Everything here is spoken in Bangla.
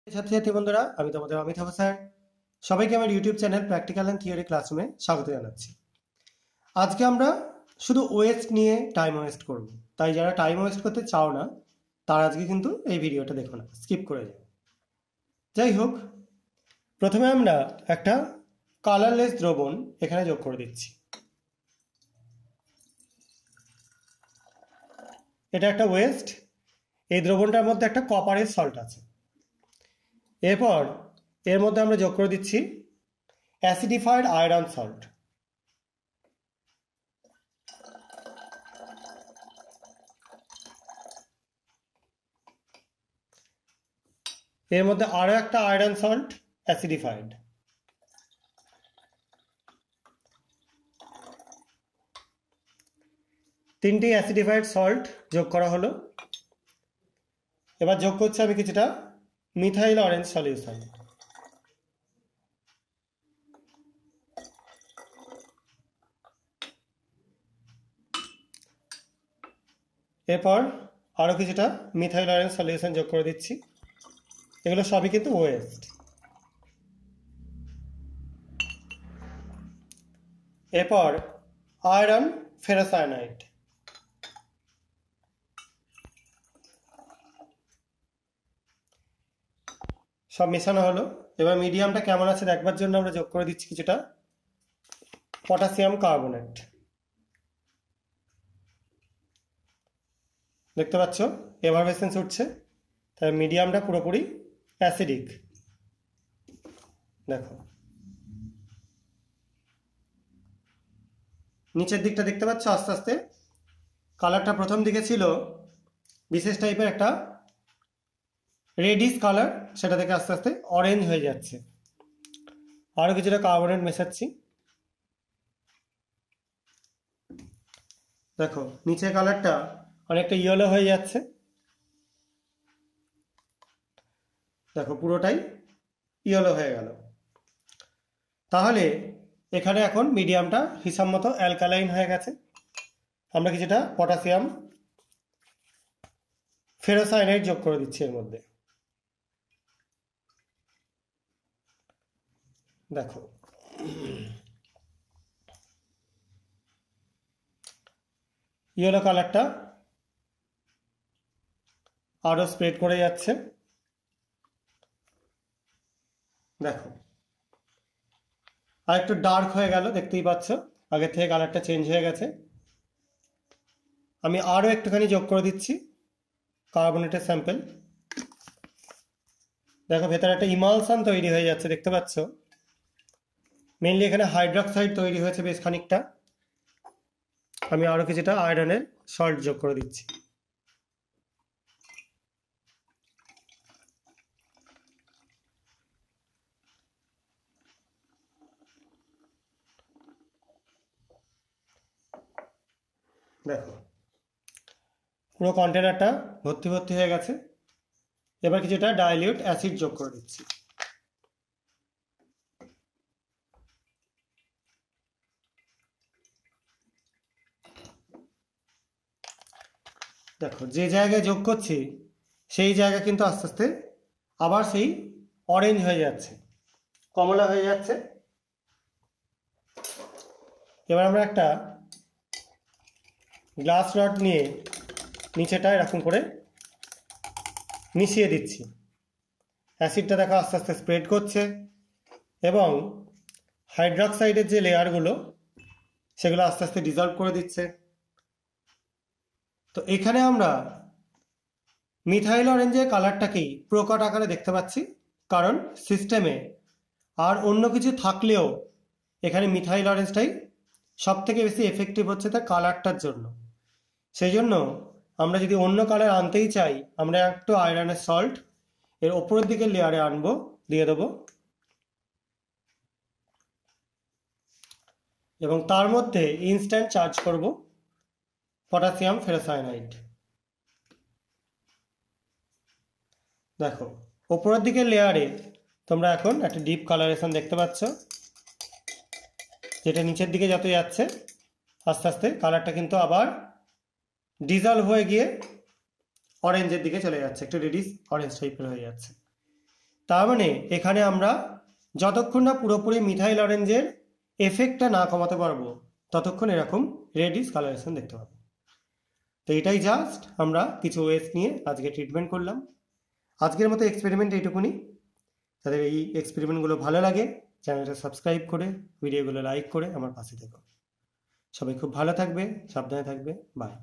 ছাত্রছাত্রী বন্ধুরা, আমি তোমাদের অমিতাভ স্যার। সবাইকে আমার YouTube channel practical and theory ক্লাসরুমে স্বাগত জানাচ্ছি। আজকে আমরা শুধু ওয়েস্ট নিয়ে টাইম ওয়েস্ট করব। তাই যারা টাইম ওয়েস্ট করতে চাও না তারা আজকে কিন্তু এই ভিডিওটা দেখো না, স্কিপ করে যাও। যাই হোক, প্রথমে আমরা একটা কালারলেস দ্রবণ এখানে যোগ করে দিচ্ছি। এটা একটা ওয়েস্ট। এই দ্রবণটার মধ্যে একটা কপারের সল্ট আছে। এরপর এর মধ্যে আমরা যোগ করে দিচ্ছি অ্যাসিডিফাইড আয়রন সল্ট। এর মধ্যে আরো একটা আয়রন সল্ট অ্যাসিডিফাইড। তিনটি অ্যাসিডিফাইড সল্ট যোগ করা হলো। এবার যোগ করছি আমি কিছুটা মিথাইল অরেঞ্জ সলিউশন। এরপর আরো কিছুটা মিথাইল অরেঞ্জ সলিউশন যোগ করে দিচ্ছি। এগুলো সবই কিন্তু ওয়েস্ট। এরপর আয়রন ফেরোসায়ানাইড। সব মেশানো হলো। এবার মিডিয়ামটা কেমন আছে দেখবার জন্য আমরা যোগ করে দিচ্ছি কিছুটা পটাশিয়াম কার্বনেট। দেখতে পাচ্ছ এভারভেসেন্স উঠছে, তাই মিডিয়ামটা পুরোপুরি অ্যাসিডিক। দেখো নিচের দিকটা দেখতে পাচ্ছ, আস্তে আস্তে কালারটা প্রথম দিকে ছিল বিশেষ টাইপের একটা রেডিশ কালার, সেটা থেকে আস্তে আস্তে অরেঞ্জ হয়ে যাচ্ছে। আরো কিছুটা কার্বনেট মেশাচ্ছি। দেখো নিচের কালারটা অনেকটা ইয়েলো হয়ে যাচ্ছে। দেখো পুরোটাই ইয়েলো হয়ে গেল। তাহলে এখানে এখন মিডিয়ামটা হিসাব মতো অ্যালকালাইন হয়ে গেছে। আমরা কিছুটা পটাশিয়াম ফেরোসায়ানাইড যোগ করে দিচ্ছি এর মধ্যে। দেখো ইয়েলো কালারটা আরো স্প্রেড করে যাচ্ছে। দেখো আর একটু ডার্ক হয়ে গেল, দেখতেই পাচ্ছ আগের থেকে কালারটা চেঞ্জ হয়ে গেছে। আমি আরো একটুখানি যোগ করে দিচ্ছি কার্বনেটের স্যাম্পল। দেখো ভেতরে একটা ইমালশন তৈরি হয়ে যাচ্ছে, দেখতে পাচ্ছ। মেনলি এখানে হাইড্রক্সাইড তৈরি হয়েছে বেশ খানিকটা। আমি আরো কিছুটা আয়রনের সল্ট যোগ করে দিচ্ছি। দেখো পুরো কন্টেনারটা ভর্তি ভর্তি হয়ে গেছে। এবার কিছুটা ডাইলিউট অ্যাসিড যোগ করে দিচ্ছি। দেখো যে জায়গায় যোগ করছি সেই জায়গা কিন্তু আস্তে আস্তে আবার সেই অরেঞ্জ হয়ে যাচ্ছে, কমলা হয়ে যাচ্ছে। এবার আমরা একটা গ্লাস রড নিয়ে নিচেটা এরকম করে মিশিয়ে দিচ্ছি। অ্যাসিডটা দেখো আস্তে আস্তে স্প্রেড করছে এবং হাইড্রক্সাইডের যে লেয়ারগুলো সেগুলো আস্তে আস্তে ডিজলভ করে দিচ্ছে। তো এখানে আমরা মিথাইল অরেঞ্জের কালারটাকেই প্রকট আকারে দেখতে পাচ্ছি, কারণ সিস্টেমে আর অন্য কিছু থাকলেও এখানে মিথাইল অরেঞ্জটাই সব থেকে বেশি এফেক্টিভ হচ্ছে তার কালারটার জন্য। সেই জন্য আমরা যদি অন্য কালার আনতেই চাই, আমরা একটু আয়রনের সল্ট এর ওপরের দিকে লেয়ারে আনবো, দিয়ে দেবো এবং তার মধ্যে ইনস্ট্যান্ট চার্জ করব পটাশিয়াম ফেরোসায়ানাইড। দেখো ওপরের দিকের লেয়ারে তোমরা এখন একটা ডিপ কালারেশন দেখতে পাচ্ছ, যেটা নিচের দিকে যত যাচ্ছে আস্তে আস্তে কালারটা কিন্তু আবার ডিজলভ হয়ে গিয়ে অরেঞ্জের দিকে চলে যাচ্ছে, একটু রেডিশ অরেঞ্জ টাইপের হয়ে যাচ্ছে। তার মানে এখানে আমরা যতক্ষণ না পুরোপুরি মিথাইল অরেঞ্জের এফেক্টটা না কমাতে পারবো ততক্ষণ এরকম রেডিশ কালারেশন দেখতে পাবো। তো এটাই জাস্ট আমরা কিছু ওয়েস নিয়ে আজকে ট্রিটমেন্ট করলাম। আজকের মতো এক্সপেরিমেন্ট এইটুকুনি। তাদের এই এক্সপেরিমেন্টগুলো ভালো লাগে চ্যানেলটা সাবস্ক্রাইব করে ভিডিওগুলো লাইক করে আমার পাশে থেকো। সবাই খুব ভালো থাকবে, সাবধানে থাকবে, বাই।